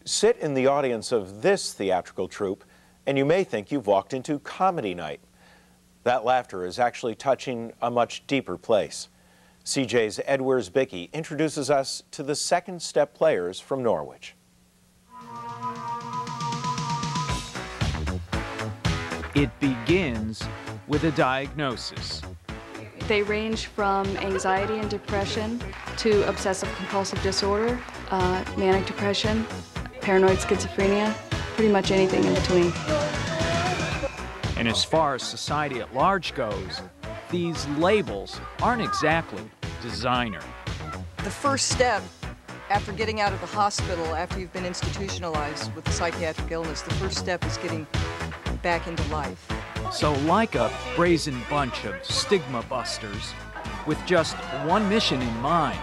Sit in the audience of this theatrical troupe, and you may think you've walked into comedy night. That laughter is actually touching a much deeper place. CJ's Ed Wierzbicky introduces us to the Second Step Players from Norwich. It begins with a diagnosis. They range from anxiety and depression to obsessive-compulsive disorder, manic depression, paranoid schizophrenia, pretty much anything in between. And as far as society at large goes, these labels aren't exactly designer. The first step after getting out of the hospital, after you've been institutionalized with a psychiatric illness, the first step is getting back into life. So like a brazen bunch of stigma busters, with just one mission in mind,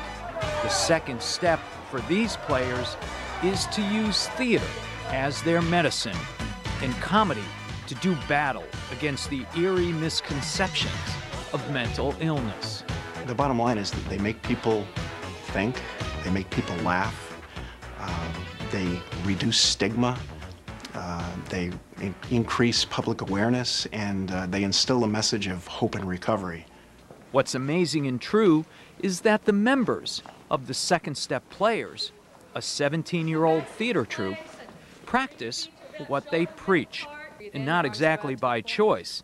the second step for these players is to use theater as their medicine and comedy to do battle against the eerie misconceptions of mental illness. The bottom line is that they make people think, they make people laugh, they reduce stigma, they increase public awareness, and they instill a message of hope and recovery. What's amazing and true is that the members of the Second Step Players, a 17-year-old theater troupe, practice what they preach, and not exactly by choice,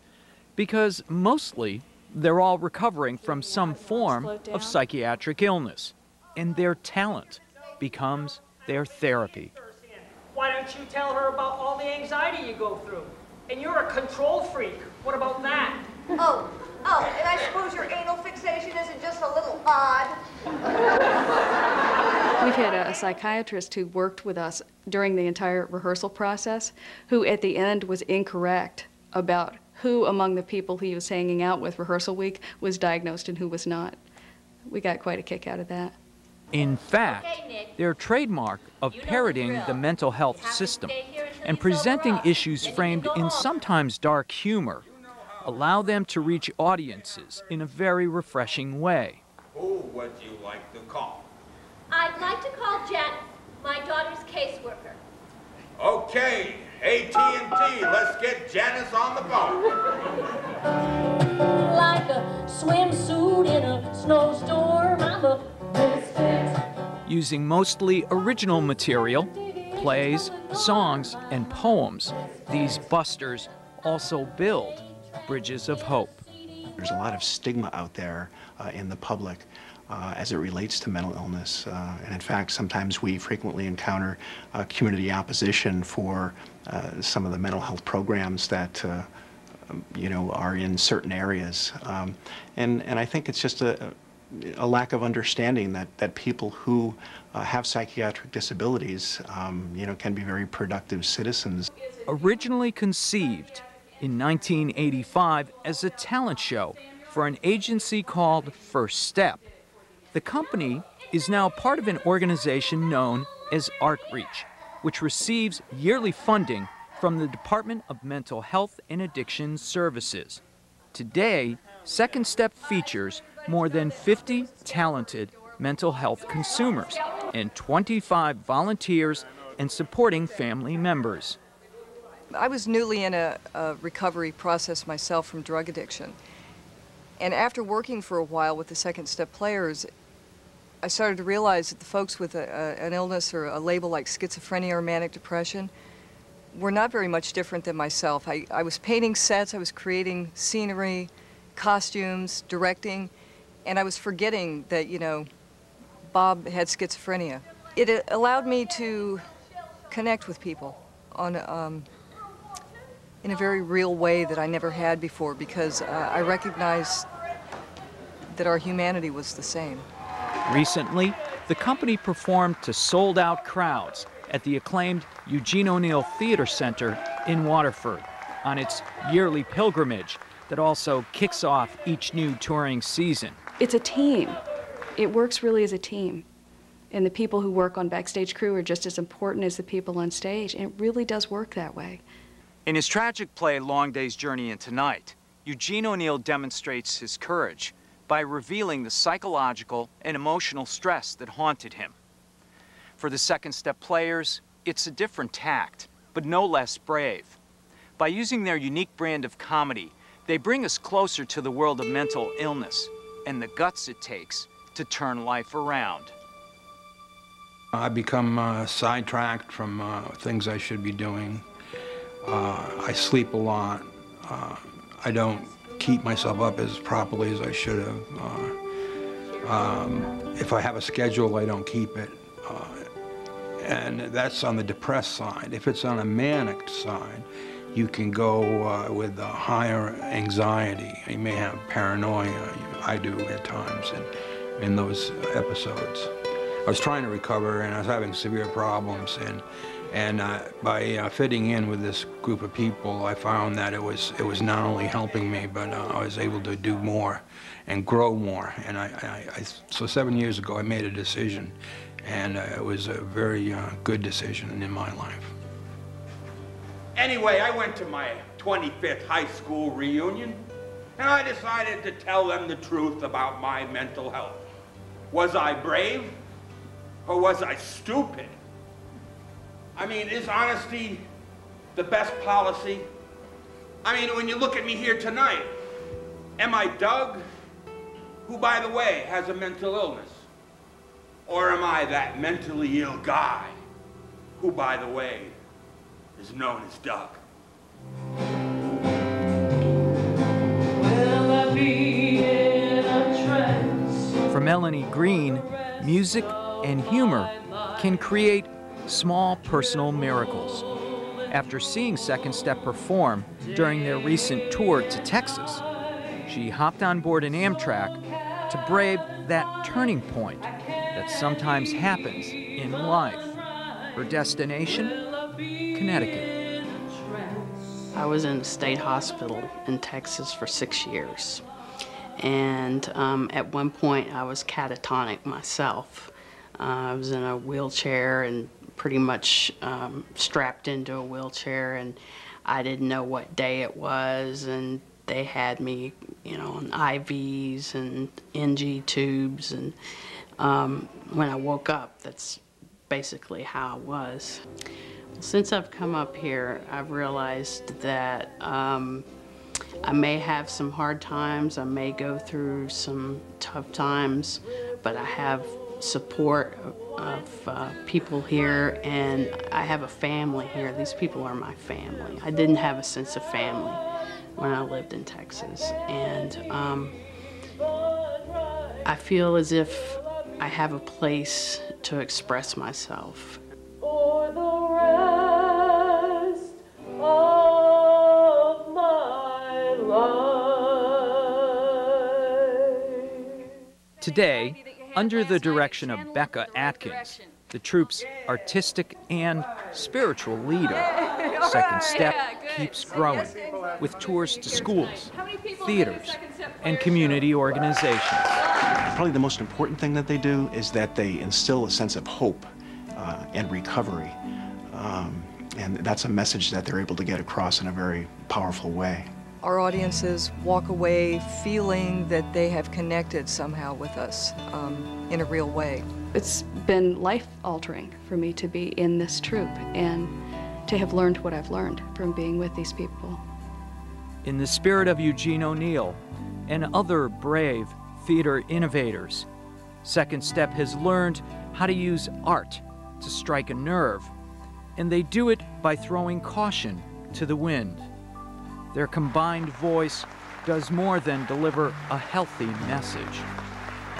because mostly they're all recovering from some form of psychiatric illness, and their talent becomes their therapy. Why don't you tell her about all the anxiety you go through? And you're a control freak. What about that? Oh, and I suppose your anal fixation isn't just a little odd? We've had a psychiatrist who worked with us during the entire rehearsal process, who at the end was incorrect about who among the people he was hanging out with rehearsal week was diagnosed and who was not. We got quite a kick out of that. In fact, their trademark of parroting the mental health system and presenting issues framed in sometimes dark humor allow them to reach audiences in a very refreshing way. Who would you like to call? I'd like to call Janice, my daughter's caseworker. Okay, AT&T, let's get Janice on the phone. Like a swimsuit in a snowstorm, I'm a misfit. Using mostly original material, plays, songs, and poems, these busters also build bridges of hope. There's a lot of stigma out there in the public as it relates to mental illness. And in fact, sometimes we frequently encounter community opposition for some of the mental health programs that are in certain areas. And I think it's just a lack of understanding that people who have psychiatric disabilities, can be very productive citizens. Originally conceived in 1985 as a talent show for an agency called First Step, the company is now part of an organization known as Artreach, which receives yearly funding from the Department of Mental Health and Addiction Services. Today, Second Step features more than 50 talented mental health consumers and 25 volunteers and supporting family members. I was newly in a recovery process myself from drug addiction. And after working for a while with the Second Step Players, I started to realize that the folks with an illness or a label like schizophrenia or manic depression were not very much different than myself. I was painting sets, I was creating scenery, costumes, directing, and I was forgetting that, Bob had schizophrenia. It allowed me to connect with people on in a very real way that I never had before, because I recognized that our humanity was the same. Recently, the company performed to sold-out crowds at the acclaimed Eugene O'Neill Theater Center in Waterford on its yearly pilgrimage that also kicks off each new touring season. It's a team. It works really as a team. And the people who work on backstage crew are just as important as the people on stage, and it really does work that way. In his tragic play, Long Day's Journey into Night, Eugene O'Neill demonstrates his courage by revealing the psychological and emotional stress that haunted him. For the Second Step Players, It's a different tact, but no less brave. By using their unique brand of comedy, they bring us closer to the world of mental illness and the guts it takes to turn life around. I become sidetracked from things I should be doing. I sleep a lot. I don't keep myself up as properly as I should have. If I have a schedule, I don't keep it. And that's on the depressed side. If it's on a manic side, you can go with a higher anxiety. You may have paranoia. I do at times in those episodes. I was trying to recover, and I was having severe problems, and by fitting in with this group of people, I found that it was not only helping me, but I was able to do more and grow more. And so 7 years ago, I made a decision, and it was a very good decision in my life. Anyway, I went to my 25th high school reunion, and I decided to tell them the truth about my mental health. Was I brave, or was I stupid? I mean, is honesty the best policy? I mean, when you look at me here tonight, am I Doug, who, by the way, has a mental illness? Or am I that mentally ill guy, who, by the way, is known as Doug? For Melanie Green, music and humor can create small personal miracles. After seeing Second Step perform during their recent tour to Texas, she hopped on board an Amtrak to brave that turning point that sometimes happens in life. Her destination, Connecticut. I was in a state hospital in Texas for 6 years. And at one point I was catatonic myself. I was in a wheelchair and pretty much strapped into a wheelchair, and I didn't know what day it was, and they had me, you know, on IVs and NG tubes, and when I woke up, that's basically how I was. Since I've come up here, I've realized that I may have some hard times, I may go through some tough times, but I have support of people here, and I have a family here. These people are my family. I didn't have a sense of family when I lived in Texas, and I feel as if I have a place to express myself. For the rest of my life. Today, under the direction of Becca Atkins, the troupe's artistic and spiritual leader, Second Step keeps growing with tours to schools, theaters, and community organizations. Probably the most important thing that they do is that they instill a sense of hope and recovery. And that's a message that they're able to get across in a very powerful way. Our audiences walk away feeling that they have connected somehow with us in a real way. It's been life-altering for me to be in this troupe and to have learned what I've learned from being with these people. In the spirit of Eugene O'Neill and other brave theater innovators, Second Step has learned how to use art to strike a nerve, and they do it by throwing caution to the wind. Their combined voice does more than deliver a healthy message.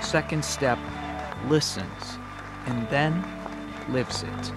Second Step listens and then lives it.